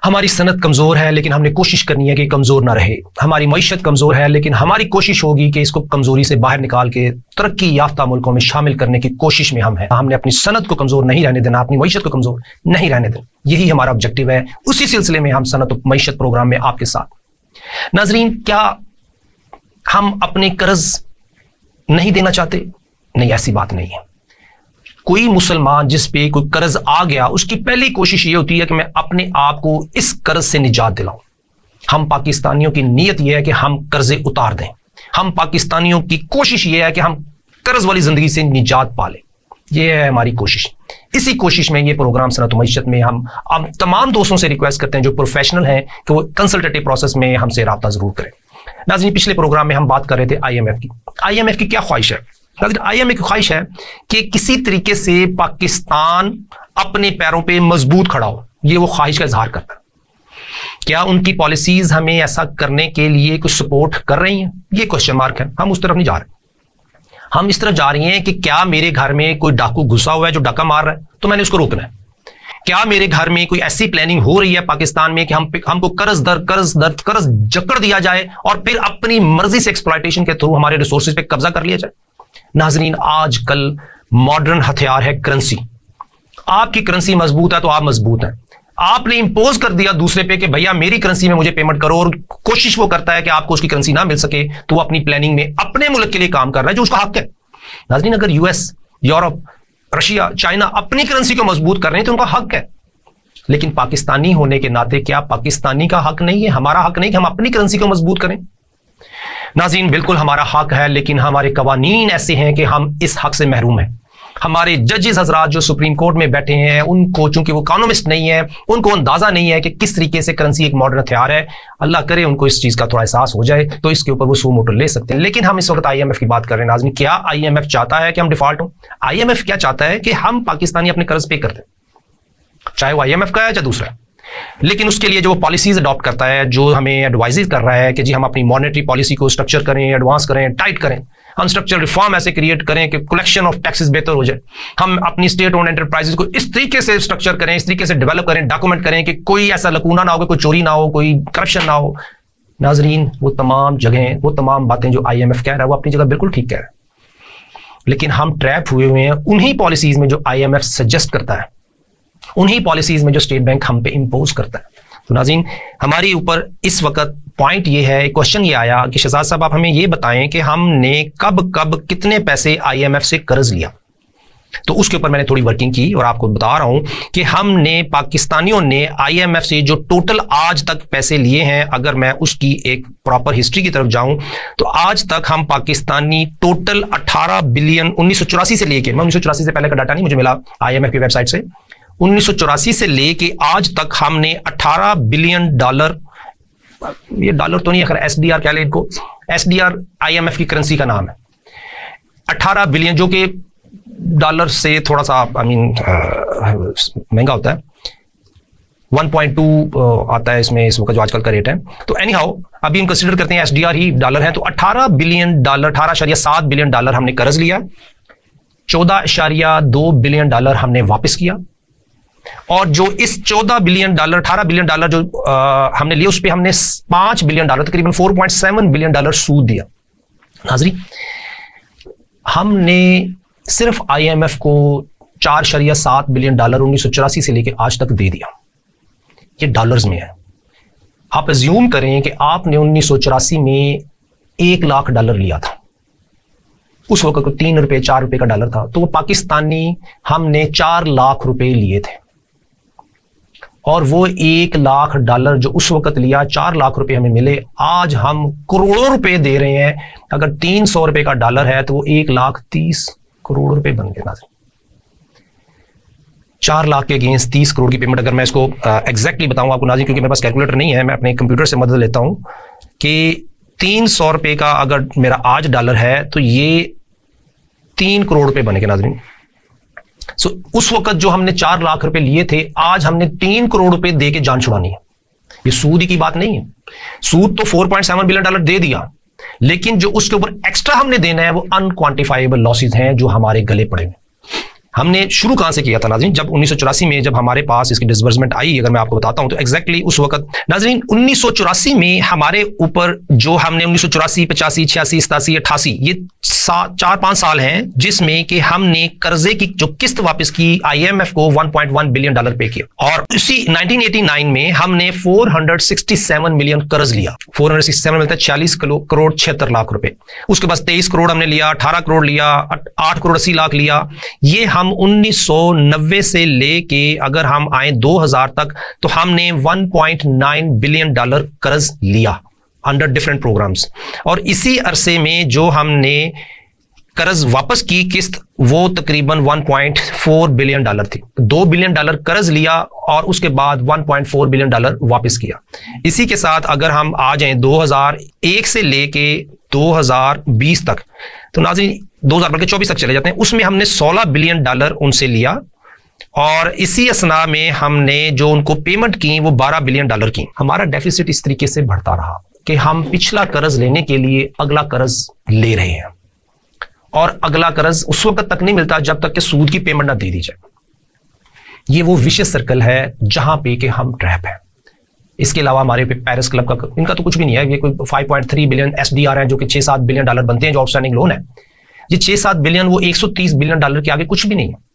हमारी सनत कमज़ोर है लेकिन हमने कोशिश करनी है कि कमज़ोर ना रहे। हमारी मईशत कमज़ोर है लेकिन हमारी कोशिश होगी कि इसको कमज़ोरी से बाहर निकाल के तरक्की याफ्ता मुल्कों में शामिल करने की कोशिश में हम हैं। हमने अपनी सनत को कमज़ोर नहीं रहने देना, अपनी मईशत को कमज़ोर नहीं रहने देना, यही हमारा ऑब्जेक्टिव है। उसी सिलसिले में हम सनत मईशत प्रोग्राम में आपके साथ। नाजरीन, क्या हम अपने कर्ज नहीं देना चाहते? नहीं, ऐसी बात नहीं है। कोई मुसलमान जिस पे कोई कर्ज आ गया, उसकी पहली कोशिश ये होती है कि मैं अपने आप को इस कर्ज से निजात दिलाऊं। हम पाकिस्तानियों की नीयत यह है कि हम कर्जे उतार दें। हम पाकिस्तानियों की कोशिश ये है कि हम कर्ज वाली जिंदगी से निजात पालें। यह है हमारी कोशिश। इसी कोशिश में ये प्रोग्राम सनत मईशत में हम तमाम दोस्तों से रिक्वेस्ट करते हैं जो प्रोफेशनल हैं कि वो कंसल्टेटिव प्रोसेस में हमसे राब्ता जरूर करें। नाज़रीन, पिछले प्रोग्राम में हम बात कर रहे थे IMF की। IMF की क्या ख्वाहिश है? IMF की ख्वाहिश है कि किसी तरीके से पाकिस्तान अपने पैरों पे मजबूत खड़ा हो। ये वो ख्वाहिश का इजहार करता है। क्या उनकी पॉलिसीज हमें ऐसा करने के लिए कुछ सपोर्ट कर रही हैं? ये क्वेश्चन मार्क है। हम उस तरफ नहीं जा रहे। हम इस तरफ जा रही हैं कि क्या मेरे घर में कोई डाकू घुसा हुआ है जो डाका मार रहा है, तो मैंने उसको रोकना है। क्या मेरे घर में कोई ऐसी प्लानिंग हो रही है पाकिस्तान में कि हमको कर्ज दर कर्ज जकड़ दिया जाए और फिर अपनी मर्जी से एक्सप्लॉयटेशन के थ्रू हमारे रिसोर्सेज पे कब्जा कर लिया जाए? नाजरीन, आजकल मॉडर्न हथियार है करेंसी। आपकी करेंसी मजबूत है तो आप मजबूत हैं। आपने इंपोज कर दिया दूसरे पे कि भैया मेरी करेंसी में मुझे पेमेंट करो, और कोशिश वो करता है कि आपको उसकी करेंसी ना मिल सके, तो वो अपनी प्लानिंग में अपने मुल्क के लिए काम कर रहा है जो उसका हक है। नाजरीन, अगर US, यूरोप, रशिया, चाइना अपनी करेंसी को मजबूत कर रहे हैं तो उनका हक है। लेकिन पाकिस्तानी होने के नाते क्या पाकिस्तानी का हक नहीं है, हमारा हक नहीं कि हम अपनी करेंसी को मजबूत करें? नाज़रीन, बिल्कुल हमारा हक है, लेकिन हमारे कवानीन ऐसे हैं कि हम इस हक से महरूम हैं। हमारे जजेस हजरात जो सुप्रीम कोर्ट में बैठे हैं, उनको चूंकि वो इकोनॉमिस्ट नहीं है, उनको अंदाजा नहीं है कि किस तरीके से करेंसी एक मॉडर्न हथियार है। अल्लाह करे उनको इस चीज का थोड़ा एहसास हो जाए तो इसके ऊपर वो सू मोटर ले सकते हैं। लेकिन हम इस वक्त IMF की बात कर रहे हैं। नाज़रीन, क्या IMF चाहता है कि हम डिफॉल्ट हो? IMF क्या चाहता है कि हम पाकिस्तानी अपने कर्ज पे कर दें, चाहे वो IMF का है चाहे दूसरा है। लेकिन उसके लिए जो वो पॉलिसीज अडॉप्ट करता है, जो हमें एडवाइज कर रहा है कि जी हम अपनी मॉनेटरी पॉलिसी को स्ट्रक्चर करें, एडवांस करें, टाइट करें, हम स्ट्रक्चरल रिफॉर्म ऐसे क्रिएट करें कि कलेक्शन ऑफ टैक्सेस बेहतर हो जाए, हम अपनी स्टेट ओन्ड एंटरप्राइजेस को इस तरीके से स्ट्रक्चर करें, इस तरीके से डेवलप करें, डॉक्यूमेंट करें कि कोई ऐसा लकूना ना हो, कोई चोरी ना हो, कोई करप्शन ना हो। नाजरीन, वो तमाम जगहें, वो तमाम बातें जो IMF कह रहा है वो अपनी जगह बिल्कुल ठीक कह रहा है। लेकिन हम ट्रैप हुए हुए हैं उन्हीं पॉलिसीज में जो IMF सजेस्ट करता है, उन्हीं पॉलिसीज में जो स्टेट बैंक हम पे इंपोज करता है। तो नाज़रीन, हमारे ऊपर इस वक्त पॉइंट ये है, क्वेश्चन ये आया कि शहजाद साहब आप हमें ये बताएं कि हमने कब कितने पैसे IMF से कर्ज लिया। तो उसके ऊपर मैंने थोड़ी वर्किंग की और आपको बता रहा हूं कि हमने पाकिस्तानियों ने IMF से जो टोटल आज तक पैसे लिए हैं, अगर मैं उसकी एक प्रॉपर हिस्ट्री की तरफ जाऊं तो आज तक हम पाकिस्तानी टोटल 18 बिलियन 1984 से लेके, मैं 1984 से पहले का डाटा नहीं मुझे मिला IMF की वेबसाइट से, 1984 से लेके आज तक हमने 18 बिलियन डॉलर, ये डॉलर तो नहीं, अगर SDR कह लें इनको, SDR IMF की करेंसी का नाम है, 18 बिलियन, जो कि डॉलर से थोड़ा सा महंगा होता है, 1.2 आता है इसमें इस वक्त जो आजकल का रेट है। तो एनी हाउ अभी हम कंसिडर करते हैं SDR ही डॉलर है, तो 18 बिलियन डॉलर, 18.7 बिलियन डॉलर हमने कर्ज लिया, 14.2 बिलियन डॉलर हमने वापस किया, और जो इस 14 बिलियन डॉलर 18 बिलियन डॉलर जो हमने लिए उस पर हमने 5 बिलियन डॉलर, तकरीबन 4.7 बिलियन डॉलर सूद दिया। नाज़रीन, हमने सिर्फ IMF को 4.7 बिलियन डॉलर 1984 से लेकर आज तक दे दिया। ये डॉलर्स में है। आप अज्यूम करें कि आपने 1984 में 1 लाख डॉलर लिया था, उस वक्त को 3 रुपए 4 रुपए का डॉलर था, तो वो पाकिस्तानी हमने 4 लाख रुपए लिए थे, और वो 1 लाख डॉलर जो उस वक्त लिया, 4 लाख रुपए हमें मिले, आज हम करोड़ों रुपए दे रहे हैं। अगर 300 रुपए का डॉलर है तो वो 1,30,000 करोड़ रुपए बन गए। नाज़रीन, 4 लाख के अगेंस्ट 30 करोड़ की पेमेंट, अगर मैं इसको एग्जैक्टली बताऊं आपको नाज़रीन, क्योंकि मेरे पास कैलकुलेटर नहीं है, मैं अपने कंप्यूटर से मदद लेता हूं, कि 300 रुपए का अगर मेरा आज डॉलर है तो ये 3 करोड़ रुपए बनेंगे। नाज़रीन, सो उस वक्त जो हमने 4 लाख रुपए लिए थे, आज हमने 3 करोड़ रुपए दे के जान छुड़ानी है। ये सूद ही की बात नहीं है। सूद तो 4.7 बिलियन डॉलर दे दिया, लेकिन जो उसके ऊपर एक्स्ट्रा हमने देना है वो अनक्वांटिफाइबल लॉसेज हैं जो हमारे गले पड़े हुए। हमने शुरू कहां से किया था नाज़रीन? जब 1984 में जब हमारे पास इसकी डिसबर्समेंट आई, अगर मैं आपको बताता हूं तो एग्जैक्टली उस वक्त नाज़रीन 1984 में हमारे ऊपर जो हमने 1984, 85, 86, 87, 88 ये 4-5 साल हैं जिसमें कि हमने कर्जे की जो किस्त वापस की IMF को $1.1 बिलियन पे किया। और उसी 1989 में हमने 467 मिलियन कर्ज लिया। 467 मिलता है 40 करोड़ 76 लाख रुपए। उसके बाद 23 करोड़ हमने लिया, 18 करोड़ लिया, 8 करोड़ 80 लाख लिया। ये हम 1990 से लेके अगर हम आए 2000 तक तो हमने $1.9 बिलियन कर्ज लिया अंडर डिफरेंट प्रोग्राम्स। और इसी अरसे में जो हमने कर्ज वापस की किस्त वो तकरीबन $1.4 बिलियन थी। $2 बिलियन कर्ज लिया और उसके बाद $1.4 बिलियन वापस किया। इसी के साथ अगर हम आ जाएं 2001 से लेके 2020 तक तो नाज़रीन 2024 तक चले जाते हैं, उसमें हमने $16 बिलियन उनसे लिया और इसी असना में हमने जो उनको पेमेंट की वो $12 बिलियन की। हमारा डेफिसिट इस तरीके से बढ़ता रहा कि हम पिछला कर्ज लेने के लिए अगला कर्ज ले रहे हैं और अगला कर्ज उस वक्त तक नहीं मिलता जब तक कि सूद की पेमेंट ना दे दी जाए। ये वो विशेष सर्कल है जहां पे कि हम ट्रैप हैं। इसके अलावा हमारे पे पेरिस क्लब का इनका तो कुछ भी नहीं है। ये कोई 5.3 बिलियन SDR है जो कि 6-7 बिलियन डॉलर बनते हैं जो आउटस्टैंडिंग लोन है। ये 6-7 बिलियन वो 130 बिलियन डॉलर के आगे कुछ भी नहीं है।